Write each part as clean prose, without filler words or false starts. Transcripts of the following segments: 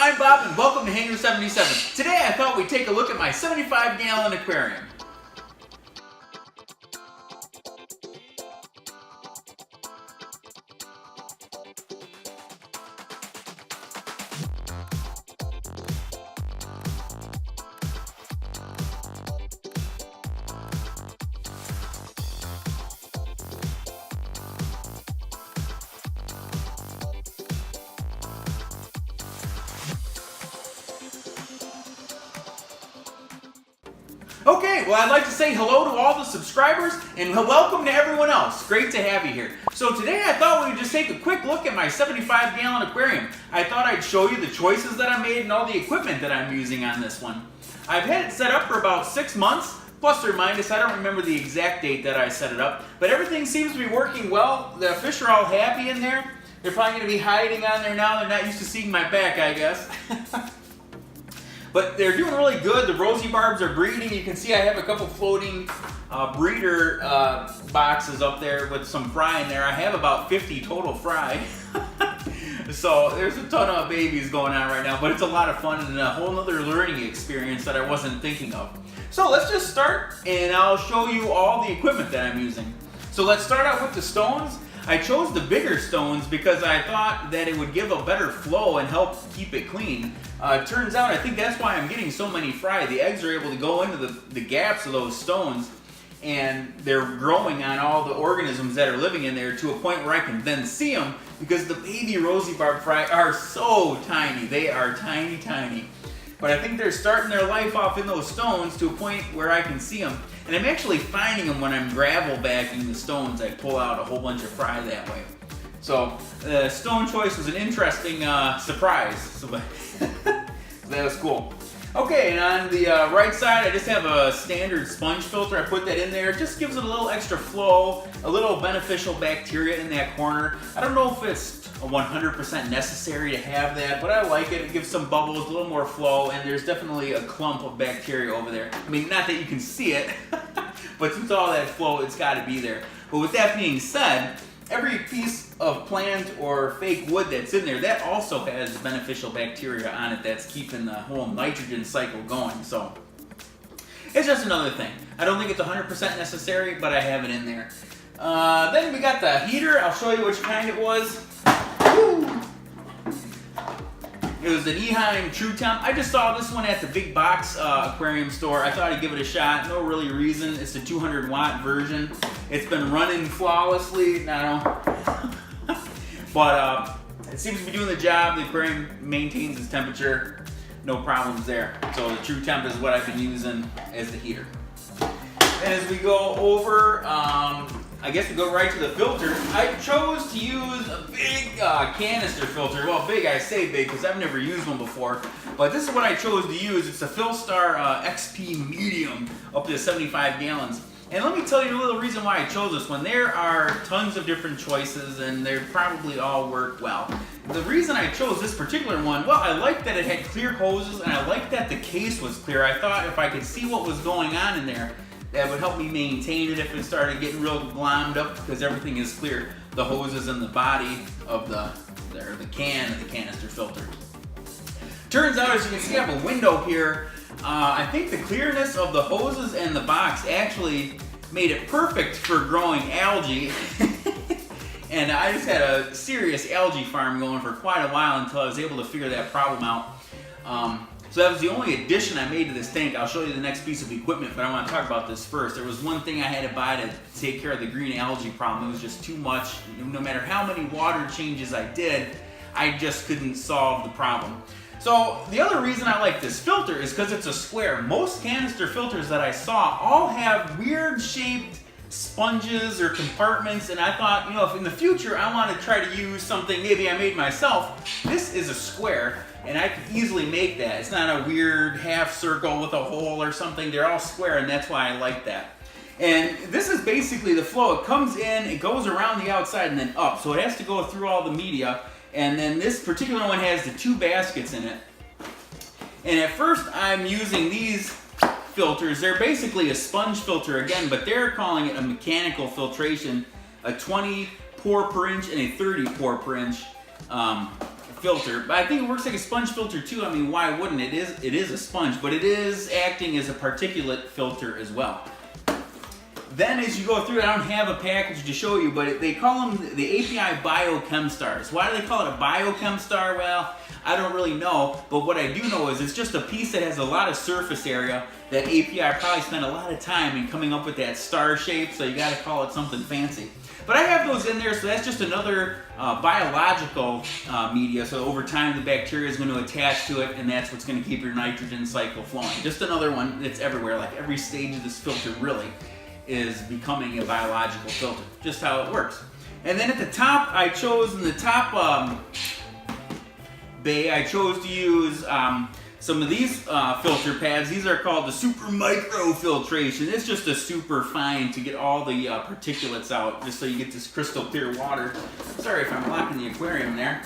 I'm Bob and welcome to Hangar 77. Today I thought we'd take a look at my 75-gallon aquarium. Okay, well I'd like to say hello to all the subscribers and welcome to everyone else. Great to have you here. So today I thought we'd just take a quick look at my 75-gallon aquarium. I thought I'd show you the choices that I made and all the equipment that I'm using on this one. I've had it set up for about 6 months, plus or minus. I don't remember the exact date that I set it up, but everything seems to be working well. The fish are all happy in there. They're probably going to be hiding on there now. They're not used to seeing my back, I guess. But they're doing really good. The rosy barbs are breeding. You can see I have a couple floating breeder boxes up there with some fry in there. I have about 50 total fry. So there's a ton of babies going on right now, but it's a lot of fun and a whole other learning experience that I wasn't thinking of. So let's just start and I'll show you all the equipment that I'm using. So let's start out with the stones. I chose the bigger stones because I thought that it would give a better flow and help keep it clean. Turns out I think that's why I'm getting so many fry. The eggs are able to go into the gaps of those stones and they're growing on all the organisms that are living in there to a point where I can then see them because the baby rosy barb fry are so tiny. They are tiny, tiny. But I think they're starting their life off in those stones to a point where I can see them. And I'm actually finding them when I'm gravel bagging the stones. I pull out a whole bunch of fry that way. So the stone choice was an interesting surprise. So that was cool. Okay, and on the right side, I just have a standard sponge filter. I put that in there. It just gives it a little extra flow, a little beneficial bacteria in that corner. I don't know if it's 100% necessary to have that, but I like it. It gives some bubbles, a little more flow, and there's definitely a clump of bacteria over there. I mean, not that you can see it, but since all that flow, it's got to be there. But with that being said, every piece of plant or fake wood that's in there, that also has beneficial bacteria on it that's keeping the whole nitrogen cycle going. So it's just another thing. I don't think it's 100% necessary, but I have it in there. Then we got the heater. I'll show you which kind it was. Woo! It was an Eheim True Temp. I just saw this one at the big box aquarium store. I thought I'd give it a shot. No really reason. It's the 200-watt version. It's been running flawlessly now. But it seems to be doing the job. The aquarium maintains its temperature. No problems there. So the True Temp is what I've been using as the heater. And as we go over, I guess we go right to the filter. I chose to use a big canister filter. Well, big, I say big because I've never used one before. But this is what I chose to use. It's a Filstar XP-M up to 75 gallons. And let me tell you a little reason why I chose this one. There are tons of different choices and they probably all work well. The reason I chose this particular one, well, I liked that it had clear hoses and I liked that the case was clear. I thought if I could see what was going on in there, that would help me maintain it if it started getting real glommed up because everything is clear. The hoses and the body of the can of the canister filter. Turns out, as you can see, I have a window here. I think the clearness of the hoses and the box actually made it perfect for growing algae. And I just had a serious algae farm going for quite a while until I was able to figure that problem out. So that was the only addition I made to this tank. I'll show you the next piece of equipment, but I want to talk about this first. There was one thing I had to buy to take care of the green algae problem. It was just too much. No matter how many water changes I did, I just couldn't solve the problem. So the other reason I like this filter is because it's a square. Most canister filters that I saw all have weird shaped sponges or compartments, and I thought, you know, if in the future I want to try to use something maybe I made myself, this is a square and I can easily make that. It's not a weird half circle with a hole or something. They're all square, and that's why I like that. And this is basically the flow. It comes in, it goes around the outside and then up, so it has to go through all the media. And then this particular one has the 2 baskets in it. And at first I'm using these filters. They're basically a sponge filter again, but they're calling it a mechanical filtration, a 20 pour per inch and a 30 pour per inch filter, but I think it works like a sponge filter too. I mean, why wouldn't it? It is a sponge, but it is acting as a particulate filter as well. Then as you go through it, I don't have a package to show you, but they call them the API Bio-Chem Stars. Why do they call it a Bio-Chem Star? Well, I don't really know, but what I do know is it's just a piece that has a lot of surface area that API probably spent a lot of time in coming up with that star shape, so you gotta call it something fancy. But I have those in there, so that's just another biological media, so over time the bacteria is going to attach to it, and that's what's going to keep your nitrogen cycle flowing. Just another one that's everywhere, like every stage of this filter really is becoming a biological filter, just how it works. And then at the top, I chose in the top bay, I chose to use some of these filter pads. These are called the super micro filtration. It's just a super fine to get all the particulates out, just so you get this crystal clear water. Sorry if I'm locking the aquarium there.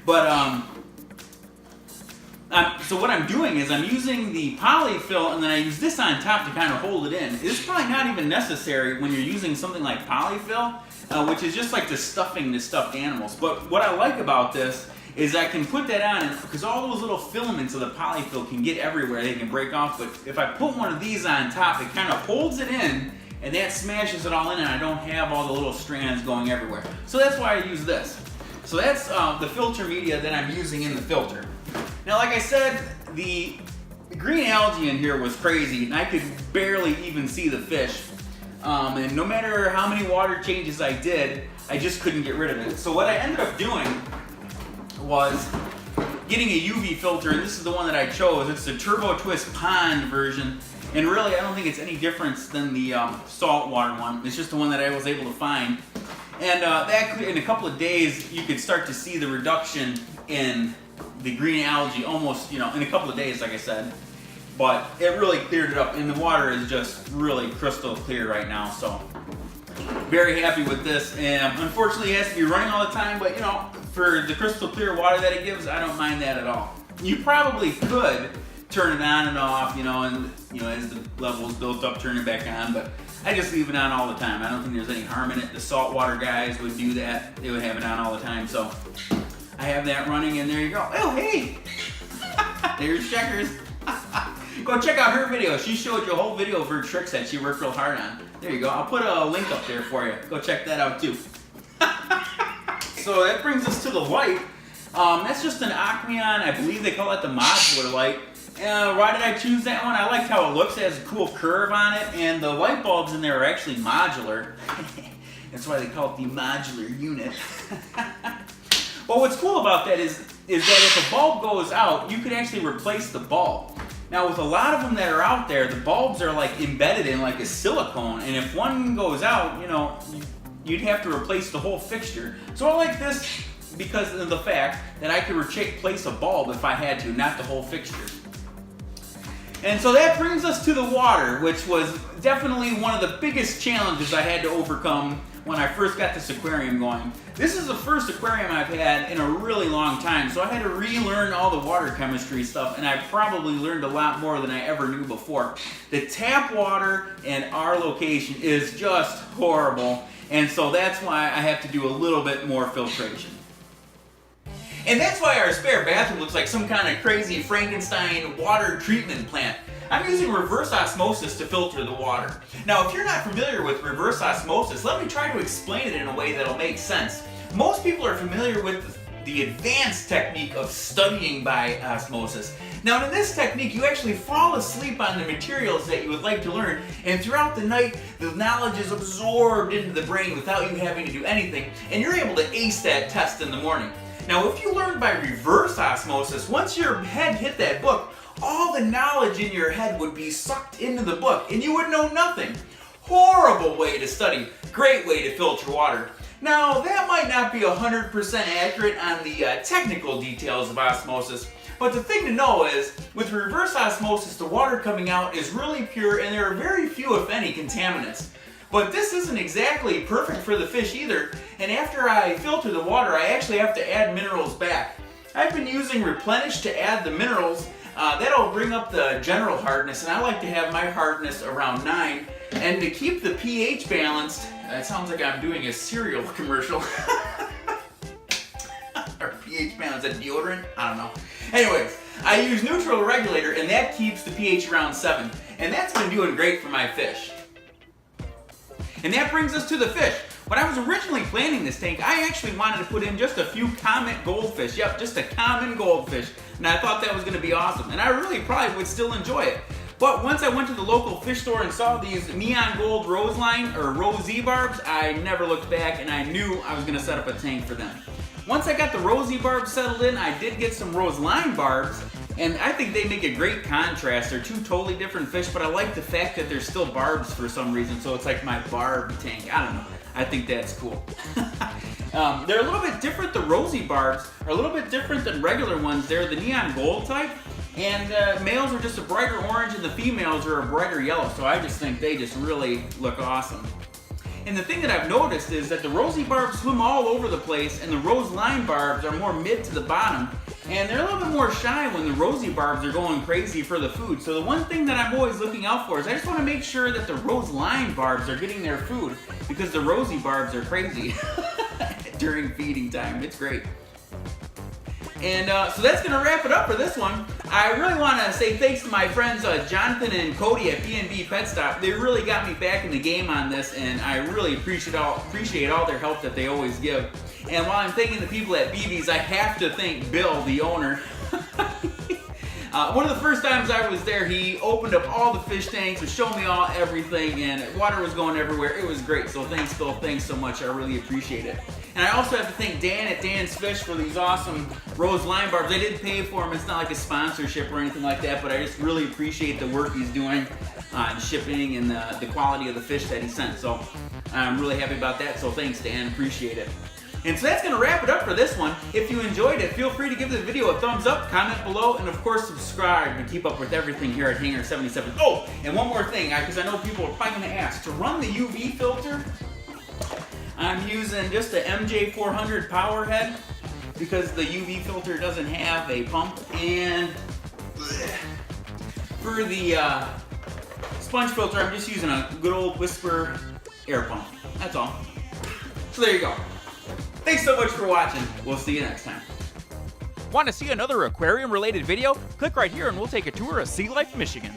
But so what I'm doing is I'm using the polyfill, and then I use this on top to kind of hold it in. It's probably not even necessary when you're using something like polyfill, which is just like the stuffing to stuffed animals. But what I like about this is I can put that on, because all those little filaments of the polyfill can get everywhere, they can break off, but if I put one of these on top, it kind of holds it in, and that smashes it all in, and I don't have all the little strands going everywhere. So that's why I use this. So that's the filter media that I'm using in the filter. Now, like I said, the green algae in here was crazy, and I could barely even see the fish. And no matter how many water changes I did, I just couldn't get rid of it. So what I ended up doing was getting a UV filter, and this is the one that I chose. It's the Turbo Twist Pond version, and really I don't think it's any different than the saltwater one. It's just the one that I was able to find. And that, in a couple of days, you could start to see the reduction in the green algae almost, in a couple of days, like I said. But it really cleared it up, and the water is just really crystal clear right now, so very happy with this. And unfortunately it has to be running all the time, but for the crystal clear water that it gives, I don't mind that at all. You probably could turn it on and off, and as the level is built up, turn it back on, but I just leave it on all the time. I don't think there's any harm in it. The saltwater guys would do that. They would have it on all the time, so I have that running, and there you go. Oh, hey! There's Checkers. Go check out her video. She showed you a whole video of her tricks that she worked real hard on. There you go. I'll put a link up there for you. Go check that out too. So that brings us to the light. That's just an Aquarium. I believe they call it the modular light. Why did I choose that one? I liked how it looks. It has a cool curve on it, and the light bulbs in there are actually modular. That's why they call it the modular unit. Well, what's cool about that is that if a bulb goes out, you could actually replace the bulb. Now, with a lot of them that are out there, the bulbs are like embedded in like a silicone, and if one goes out, you'd have to replace the whole fixture. So I like this because of the fact that I could replace a bulb if I had to, not the whole fixture. And so that brings us to the water, which was definitely one of the biggest challenges I had to overcome when I first got this aquarium going. This is the first aquarium I've had in a really long time, so I had to relearn all the water chemistry stuff, and I probably learned a lot more than I ever knew before. The tap water in our location is just horrible, and so that's why I have to do a little bit more filtration. And that's why our spare bathroom looks like some kind of crazy Frankenstein water treatment plant. I'm using reverse osmosis to filter the water. Now, if you're not familiar with reverse osmosis, let me try to explain it in a way that'll make sense. Most people are familiar with the advanced technique of studying by osmosis. Now, in this technique, you actually fall asleep on the materials that you would like to learn, and throughout the night, the knowledge is absorbed into the brain without you having to do anything, and you're able to ace that test in the morning. Now, if you learn by reverse osmosis, once your head hit that book, all the knowledge in your head would be sucked into the book, and you would know nothing. Horrible way to study, great way to filter water. Now, that might not be 100% accurate on the technical details of osmosis, but the thing to know is, with reverse osmosis, the water coming out is really pure, and there are very few, if any, contaminants. But this isn't exactly perfect for the fish either, and after I filter the water, I actually have to add minerals back. I've been using Replenish to add the minerals. That'll bring up the general hardness, and I like to have my hardness around 9. And to keep the pH balanced, that sounds like I'm doing a cereal commercial. Or pH balance, that deodorant? I don't know. Anyways, I use neutral regulator and that keeps the pH around 7. And that's been doing great for my fish. And that brings us to the fish. When I was originally planning this tank, I actually wanted to put in just a few common goldfish. Yep, just a common goldfish. And I thought that was going to be awesome. And I really probably would still enjoy it. But once I went to the local fish store and saw these neon gold roseline or rose barbs, I never looked back and I knew I was going to set up a tank for them. Once I got the rosy barbs settled in, I did get some roseline barbs, and I think they make a great contrast. They're two totally different fish, but I like the fact that they're still barbs for some reason, so it's like my barb tank. I don't know. I think that's cool. They're a little bit different. The rosy barbs are a little bit different than regular ones. They're the neon gold type, and males are just a brighter orange, and the females are a brighter yellow, so I just think they just really look awesome. And the thing that I've noticed is that the rosy barbs swim all over the place and the rose line barbs are more mid to the bottom. And they're a little bit more shy when the rosy barbs are going crazy for the food. So the one thing that I'm always looking out for is I just want to make sure that the rose line barbs are getting their food because the rosy barbs are crazy during feeding time. It's great. And so that's going to wrap it up for this one. I really want to say thanks to my friends Jonathan and Cody at B&B Pet Stop. They really got me back in the game on this, and I really appreciate all their help that they always give. And while I'm thanking the people at BB's, I have to thank Bill, the owner. One of the first times I was there, he opened up all the fish tanks and showed me everything, and water was going everywhere. It was great. So thanks, Bill. Thanks so much. I really appreciate it. And I also have to thank Dan at Dan's Fish for these awesome rose line barbs. I didn't pay for them. It's not like a sponsorship or anything like that, but I just really appreciate the work he's doing on shipping and the quality of the fish that he sent. So I'm really happy about that. So thanks, Dan. Appreciate it. And so that's going to wrap it up for this one. If you enjoyed it, feel free to give the video a thumbs up, comment below, and of course subscribe to keep up with everything here at Hangar 77. Oh, and one more thing, because I know people are probably going to ask. To run the UV filter, I'm using just a MJ400 power head because the UV filter doesn't have a pump. And for the sponge filter, I'm just using a good old Whisper air pump. That's all. So there you go. Thanks so much for watching. We'll see you next time. Want to see another aquarium-related video? Click right here and we'll take a tour of Sea Life, Michigan.